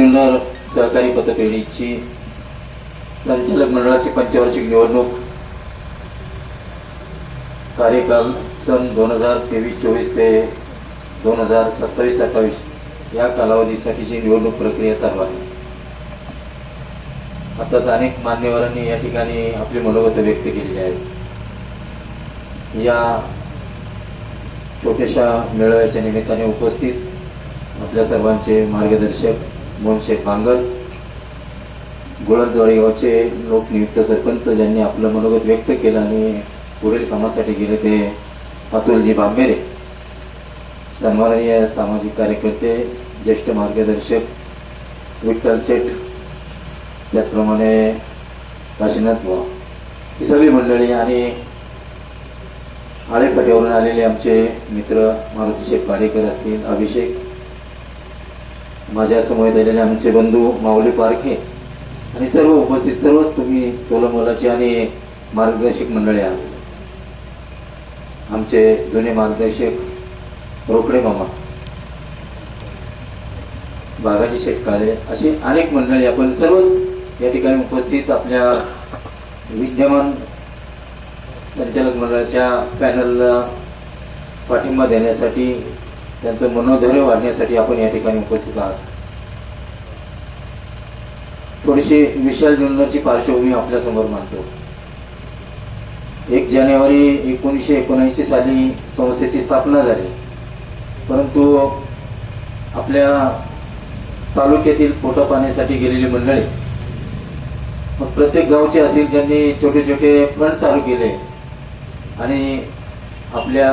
जुन्नर सहकारी पतपेढीची संचालक मंडळाची पंचवार्षिक निवडणूक कार्यकाल सन 2023-24 ते 2027-28 या कालावधीसाठीची निवडणूक प्रक्रिया चालू आहे। आताच अनेक मान्यवरांनी या ठिकाणी आपली मनोगत व्यक्त केलेली आहेत। या छोट्याशा मेळाव्याच्या निमित्ताने उपस्थित आपल्या सर्वांचे मार्गदर्शक मोहनशेठ बांगर, गोळंजवाडी गावचे लोकनियुक्त सरपंच ज्यांनी आपलं मनोगत व्यक्त केलं आणि पुढील कामासाठी गेले ते अतुलजी बांबेरे, सन्माननीय सामाजिक कार्यकर्ते, ज्येष्ठ मार्गदर्शक विठ्ठल शेठ, त्याचप्रमाणे काशीनाथ भाऊ, ही सगळी मंडळी आणि आळेफाट्यावरून आलेले आमचे मित्र मारुती शेठ पाडेकर असतील, अभिषेक, माझ्या समोर आलेले आमचे बंधू माऊली पारखे आणि सर्व उपस्थित सर्वच तुम्ही तोलमोलाची आणि मार्गदर्शक मंडळी आहात। आमचे जुने मार्गदर्शक रोकडे मामा, बागाजी शेठ काळे, अशी अनेक मंडळी आपण सर्वच या ठिकाणी उपस्थित आपल्या विद्यमान संचालक मंडळाच्या पॅनलला पाठिंबा देण्यासाठी, त्यांचं मनोधैर्य वाढण्यासाठी आपण या ठिकाणी उपस्थित आहात। थोडीशी विशाल जुन्नरची पार्श्वभूमी आपल्या समोर मांडतो। 1 जानेवारी 1979 साली संस्थेची स्थापना झाली, परंतु आपल्या तालुक्यातील पोटापाण्यासाठी गेलेली मंडळी, मग प्रत्येक गावचे असतील त्यांनी छोटे छोटे फंड चालू केले आणि आपल्या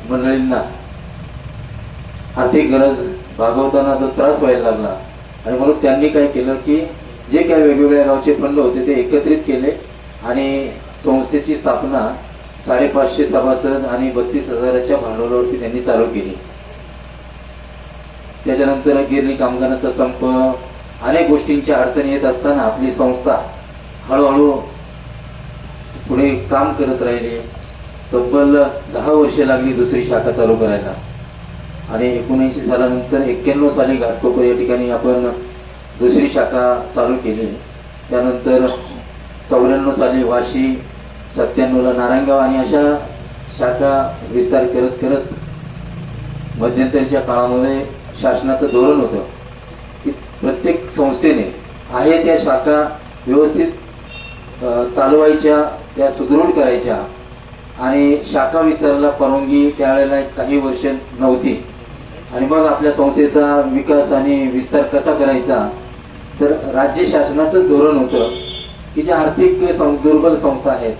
मंडळींना आर्थिक गरज भागवताना जो त्रास व्हायला लागला आणि म्हणून त्यांनी काय केलं की जे काही वेगवेगळ्या गावचे फंड होते ते एकत्रित केले आणि संस्थेची स्थापना 550 सभासद आणि 32,000च्या भांडवलावरती त्यांनी चालू केली। त्याच्यानंतर गिरणी कामगारांचा संप, अनेक गोष्टींच्या अडचणी येत असताना आपली संस्था हळूहळू पुढे काम करत राहिली। तब्बल 10 वर्षे लागली दुसरी शाखा चालू करायला आणि 1979 सालानंतर 91 साली घाटकोपर या ठिकाणी आपण दुसरी शाखा चालू केली। त्यानंतर 94 साली वाशी, 97ला नारायणगाव आणि अशा शाखा विस्तार करत करत मध्यंतरीच्या काळामध्ये शासनाचं धोरण होतं की प्रत्येक संस्थेने आहे त्या शाखा व्यवस्थित चालवायच्या, त्या सुदृढ करायच्या आणि शाखा विस्ताराला परवानगी त्यावेळेला काही वर्ष नव्हती आणि मग आपल्या संस्थेचा विकास आणि विस्तार कसा करायचा, तर राज्य शासनाचं धोरण होतं की ज्या आर्थिक दुर्बल संस्था आहेत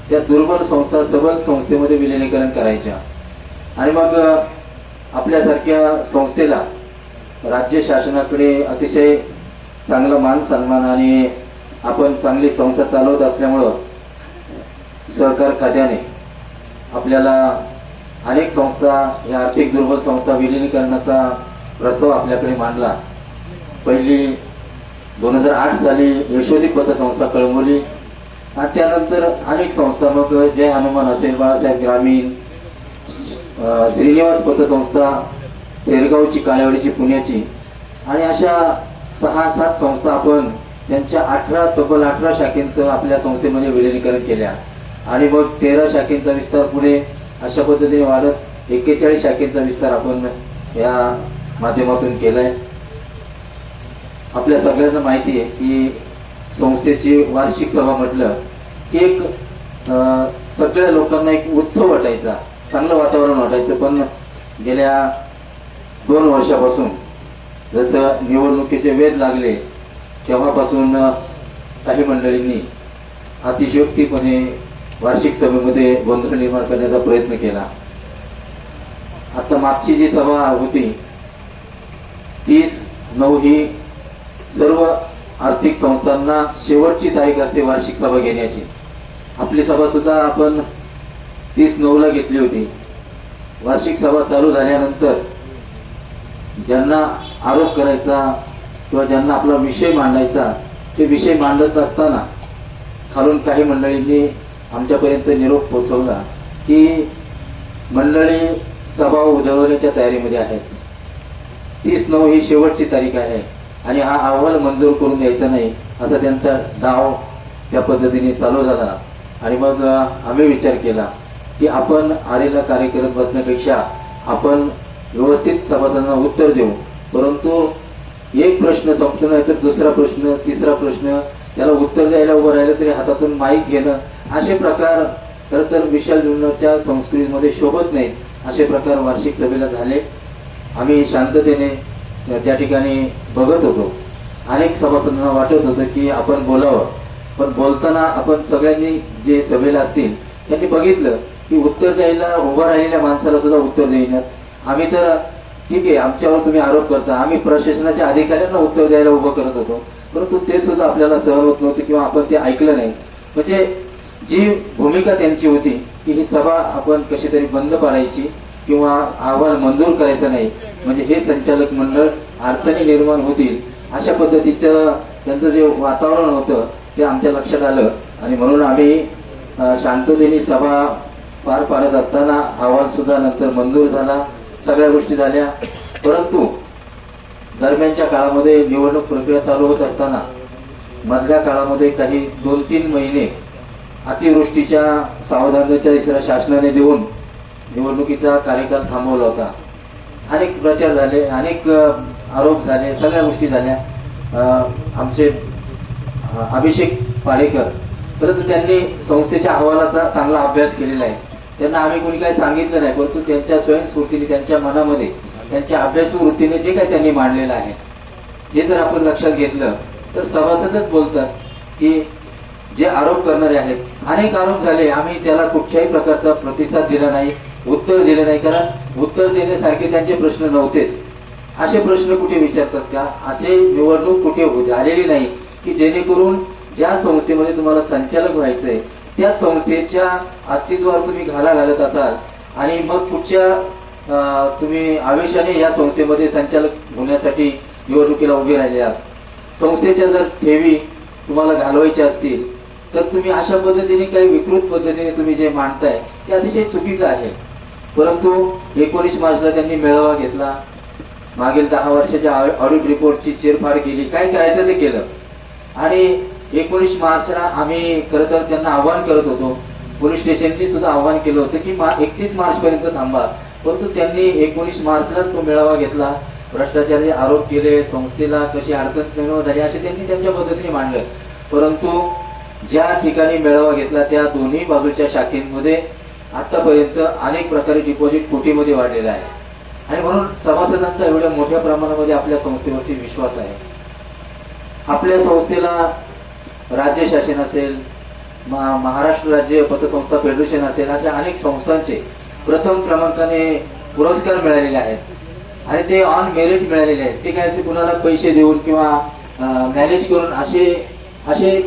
त्या दुर्बल संस्था सबल संस्थेमध्ये विलीनीकरण करायच्या आणि मग आपल्यासारख्या संस्थेला राज्य शासनाकडे अतिशय चांगला मान सन्मान आणि आपण चांगली संस्था चालवत असल्यामुळं सहकार खात्याने आपल्याला अनेक संस्था, या आर्थिक दुर्बल संस्था विलीनीकरणाचा प्रस्ताव आपल्याकडे मांडला। पहिली 2008 साली यशोदी पतसंस्था कळंबोली आणि त्यानंतर अनेक संस्था, मग जय हनुमान असेल, बाळासाहेब ग्रामीण, श्रीनिवास पतसंस्था तेरगावची, काळेवाडीची, पुण्याची आणि अशा 6-7 संस्था आपण त्यांच्या तब्बल 18 शाखेंचं आपल्या संस्थेमध्ये विलीनीकरण केल्या आणि मग 13 शाखेंचा विस्तार पुढे अशा पद्धतीने वाढत 41 शाखेंचा विस्तार आपण या माध्यमातून केलाय। आपल्या सगळ्यांना माहिती आहे की संस्थेची वार्षिक सभा म्हटलं की एक सगळ्या लोकांना एक उत्सव वाटायचा, चांगलं वातावरण वाटायचं, पण गेल्या 2 वर्षापासून जसं निवडणुकीचे वेध लागले तेव्हापासून काही मंडळींनी अतिशयोक्तीपणे वार्षिक सभेमध्ये गोंधळ निर्माण करण्याचा प्रयत्न केला। आता मागची जी सभा होती 30/9 ही सर्व आर्थिक संस्थांना शेवटची तारीख असते वार्षिक सभा घेण्याची। आपली सभा सुद्धा आपण 30/9ला घेतली होती। वार्षिक सभा चालू झाल्यानंतर ज्यांना आरोप करायचा किंवा ज्यांना आपला विषय मांडायचा, ते विषय मांडत असताना खालून काही मंडळींनी आमच्यापर्यंत निरोप पोहोचवला की मंडळी सभा उधळवण्याच्या तयारीमध्ये आहेत, 30/9 ही शेवटची तारीख आहे आणि हा अहवाल मंजूर करून द्यायचा नाही असा त्यांचा डाव त्या पद्धतीने चालू झाला. आणि मग आम्ही विचार केला की आपण आलेला कार्य करत बसण्यापेक्षा आपण व्यवस्थित सभासदांना उत्तर देऊ, परंतु एक प्रश्न संपतो नाही तर दुसरा प्रश्न, तिसरा प्रश्न, त्याला उत्तर द्यायला उभं राहिलं तरी हातातून माईक घेणं, असे प्रकार खरं तर विशाल जुन्नरच्या संस्कृतीमध्ये शोभत नाहीत. असे प्रकार वार्षिक सभेला झाले. आम्ही शांततेने त्या ठिकाणी बघत होतो. अनेक सभासदांना वाटत होतं की आपण बोलावं, पण बोलताना आपण सगळ्यांनी जे सभेला असतील त्यांनी बघितलं की उत्तर द्यायला उभं राहिलेल्या माणसाला सुद्धा उत्तर देईनात. आम्ही तर ठीक आहे, आमच्यावर तुम्ही आरोप करता, आम्ही प्रशासनाच्या अधिकाऱ्यांना उत्तर द्यायला उभं करत होतो, परंतु ते सुद्धा आपल्याला सहन होत नव्हते किंवा आपण ते ऐकलं नाही. म्हणजे जी भूमिका त्यांची होती की ही सभा आपण कशी तरी बंद पाडायची किंवा अहवाल मंजूर करायचा नाही, म्हणजे हे संचालक मंडळ अडचणी निर्माण होतील अशा पद्धतीचं त्यांचं जे वातावरण होतं ते आमच्या लक्षात आलं. आणि म्हणून आम्ही शांततेने सभा पार पाडत असताना अहवाल सुद्धा नंतर मंजूर झाला, सगळ्या गोष्टी झाल्या. परंतु दरम्यानच्या काळामध्ये निवडणूक प्रक्रिया चालू होत असताना मधल्या काळामध्ये काही 2-3 महिने अतिवृष्टीच्या सावधानतेचा इशारा शासनाने देऊन निवडणुकीचा कार्यकाल थांबवला होता. अनेक प्रचार झाले, अनेक आरोप झाले, सगळ्या गोष्टी झाल्या. आमचे अभिषेक पाडेकर परंतु त्यांनी संस्थेच्या अहवालाचा चांगला अभ्यास केलेला आहे. त्यांना आम्ही कोणी काही सांगितलं नाही, परंतु त्यांच्या स्वयंस्फूर्तीने, त्यांच्या मनामध्ये, त्यांच्या अभ्यासू वृत्तीने जे काही त्यांनी मांडलेलं आहे हे जर आपण लक्षात घेतलं तर सभासदच बोलतात की जे आरोप करणारे आहेत, अनेक आरोप झाले, आम्ही त्याला कुठल्याही प्रकारचा प्रतिसाद दिला नाही, उत्तर दिले नाही, कारण उत्तर देण्यासारखे त्यांचे प्रश्न नव्हतेच. असे प्रश्न कुठे विचारतात का? असे निवडणूक कुठे झालेली नाही की जेणेकरून ज्या संस्थेमध्ये तुम्हाला संचालक व्हायचंय त्या संस्थेच्या अस्तित्वावर तुम्ही घाला घालत असाल आणि मग पुढच्या तुम्ही आवेशाने या संस्थेमध्ये संचालक होण्यासाठी निवडणुकीला उभे राहिले आहात. संस्थेच्या जर ठेवी तुम्हाला घालवायच्या असतील तर तुम्ही अशा पद्धतीने काही विकृत पद्धतीने तुम्ही जे मांडताय ते अतिशय चुकीचं आहे. परंतु 19 मार्चला त्यांनी मेळावा घेतला, मागील 10 वर्षाच्या ऑडिट रिपोर्टची चेरफाड केली, काय करायचं ते केलं. आणि 19 मार्चला आम्ही खरं तर त्यांना आव्हान करत होतो, पोलीस स्टेशननी सुद्धा आव्हान केलं होतं की 31 मार्च पर्यंत थांबा, परंतु त्यांनी 19 मार्चलाच तो मेळावा घेतला. भ्रष्टाचाराचे आरोप केले, संस्थेला कशी अडचण निर्माण झाली असे त्यांनी त्यांच्या पद्धतीने मांडलं. परंतु ज्या ठिकाणी मेळावा घेतला त्या दोन्ही बाजूच्या शाखेमध्ये आतापर्यंत अनेक प्रकारे डिपॉझिट कोटीमध्ये वाढलेला आहे. आणि म्हणून सभासदांचा एवढ्या मोठ्या प्रमाणामध्ये आपल्या संस्थेवरती विश्वास आहे. आपल्या संस्थेला राज्य शासन असेल, महाराष्ट्र राज्य पतसंस्था फेडरेशन असेल, अशा अनेक संस्थांचे प्रथम क्रमांकाने पुरस्कार मिळालेले आहेत आणि ते ऑन मेरिट मिळालेले आहेत. ते काय असे कुणाला पैसे देऊन किंवा मॅनेज करून असे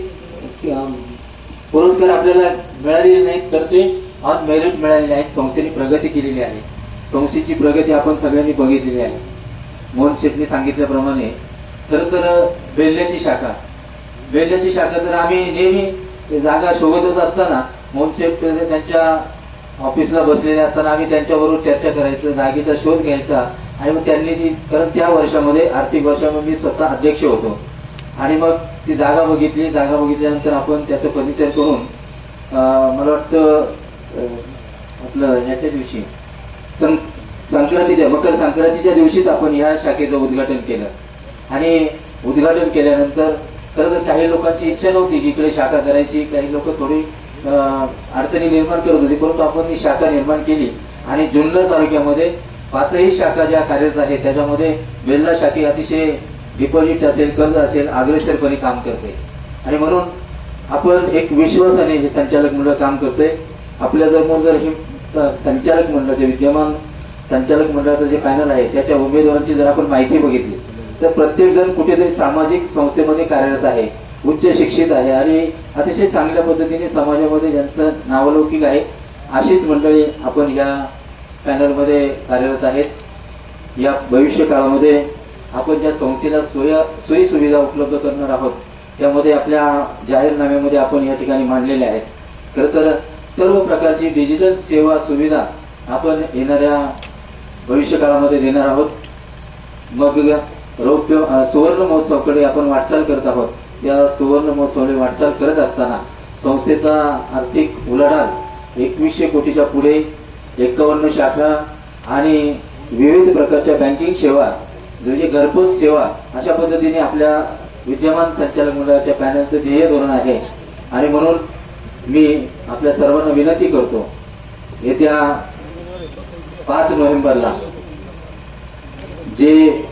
पुरस्कार आपल्याला मिळालेले नाहीत, तर ते ऑन मेरिट मिळालेले आहेत. संस्थेने प्रगती केलेली आहे. संस्थेची प्रगती आपण सगळ्यांनी बघितलेली आहे. मोहन शेठनी सांगितल्याप्रमाणे खरं तर बेल्ल्याची शाखा तर आम्ही नेहमी जागा शोधत असताना मोहन शेठ त्यांच्या ऑफिसला बसलेले असताना आम्ही त्यांच्याबरोबर चर्चा करायचं, जागेचा शोध घ्यायचा. आणि मग त्यांनी ती, कारण त्या वर्षामध्ये आर्थिक वर्षामध्ये मी स्वतः अध्यक्ष होतो आणि मग ती जागा बघितल्यानंतर आपण त्याचं फर्निचर करून मला वाटतं आपलं याच्या दिवशी मकर संक्रांतीच्या दिवशीच आपण ह्या शाखेचं उद्घाटन केलं. आणि उद्घाटन केल्यानंतर खरं तर काही लोकांची इच्छा नव्हती की इकडे शाखा करायची, काही लोक थोडी अडचणी निर्माण करत होती, परंतु आपण ही शाखा निर्माण केली. आणि जुन्नर तालुक्यामध्ये 5ही शाखा ज्या कार्यरत आहेत त्याच्यामध्ये बेल्ला शाखा अतिशय डिपॉझिट असेल, कर्ज असेल, अग्रेसरपणे काम करते. आणि म्हणून आपण एक विश्वासाने हे संचालक मंडळ काम करते. आपल्या जर हे संचालक मंडळ, जे विद्यमान संचालक मंडळाचं जे पॅनल आहे त्याच्या उमेदवारांची जर आपण माहिती बघितली तर प्रत्येक जण कुठेतरी सामाजिक संस्थेमध्ये कार्यरत आहे, उच्च शिक्षित आहे आणि अतिशय चांगल्या पद्धतीने समाजामध्ये ज्यांचं नावलौकिक आहे अशीच मंडळी आपण या पॅनलमध्ये कार्यरत आहेत. या भविष्य काळामध्ये आपण ज्या संस्थेला सोयी सुविधा उपलब्ध करणार आहोत त्यामध्ये आपल्या जाहीरनाम्यामध्ये आपण या ठिकाणी मांडलेल्या आहेत. खरं तर सर्व प्रकारची डिजिटल सेवा सुविधा आपण येणाऱ्या भविष्य काळामध्ये देणार आहोत. मग सुवर्ण महोत्सवाकडे आपण वाटचाल करत आहोत. या सुवर्ण महोत्सवाकडे वाटचाल करत असताना संस्थेचा आर्थिक उलाढाल 2100 कोटीच्या पुढे, 51 शाखा आणि विविध प्रकारच्या बँकिंग सेवा, म्हणजे घरपोच सेवा, अशा पद्धतीने आपल्या विद्यमान संचालक मंडळाच्या पॅनलचं ध्येय धोरण आहे. आणि म्हणून मी आपल्या सर्वांना विनंती करतो, येत्या 5 नोव्हेंबरला जे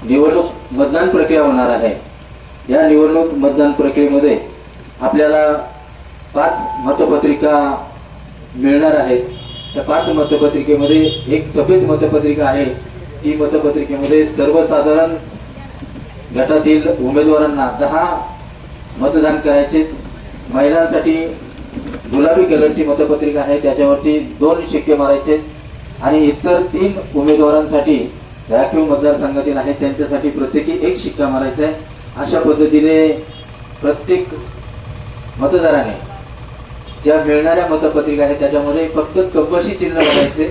निवडणूक मतदान प्रक्रिया होणार आहे, या निवडणूक मतदान प्रक्रियेमध्ये आपल्याला 5 मतपत्रिका मिळणार आहेत. त्या 5 मतपत्रिकेमध्ये एक सफेद मतपत्रिका आहे. ती मतपत्रिकेमध्ये सर्वसाधारण गटातील उमेदवारांना 10 मतदान करायचे. महिलांसाठी गुलाबी कलरची मतपत्रिका आहे, त्याच्यावरती 2 शिक्के मारायचे. आणि इतर 3 उमेदवारांसाठी राखीव मतदारसंघातील आहेत, त्यांच्यासाठी प्रत्येकी 1 शिक्का मारायचा आहे. अशा पद्धतीने प्रत्येक मतदाराने ज्या मिळणाऱ्या मतपत्रिका आहेत त्याच्यामध्ये फक्त कपबशी चिन्ह बघायचे.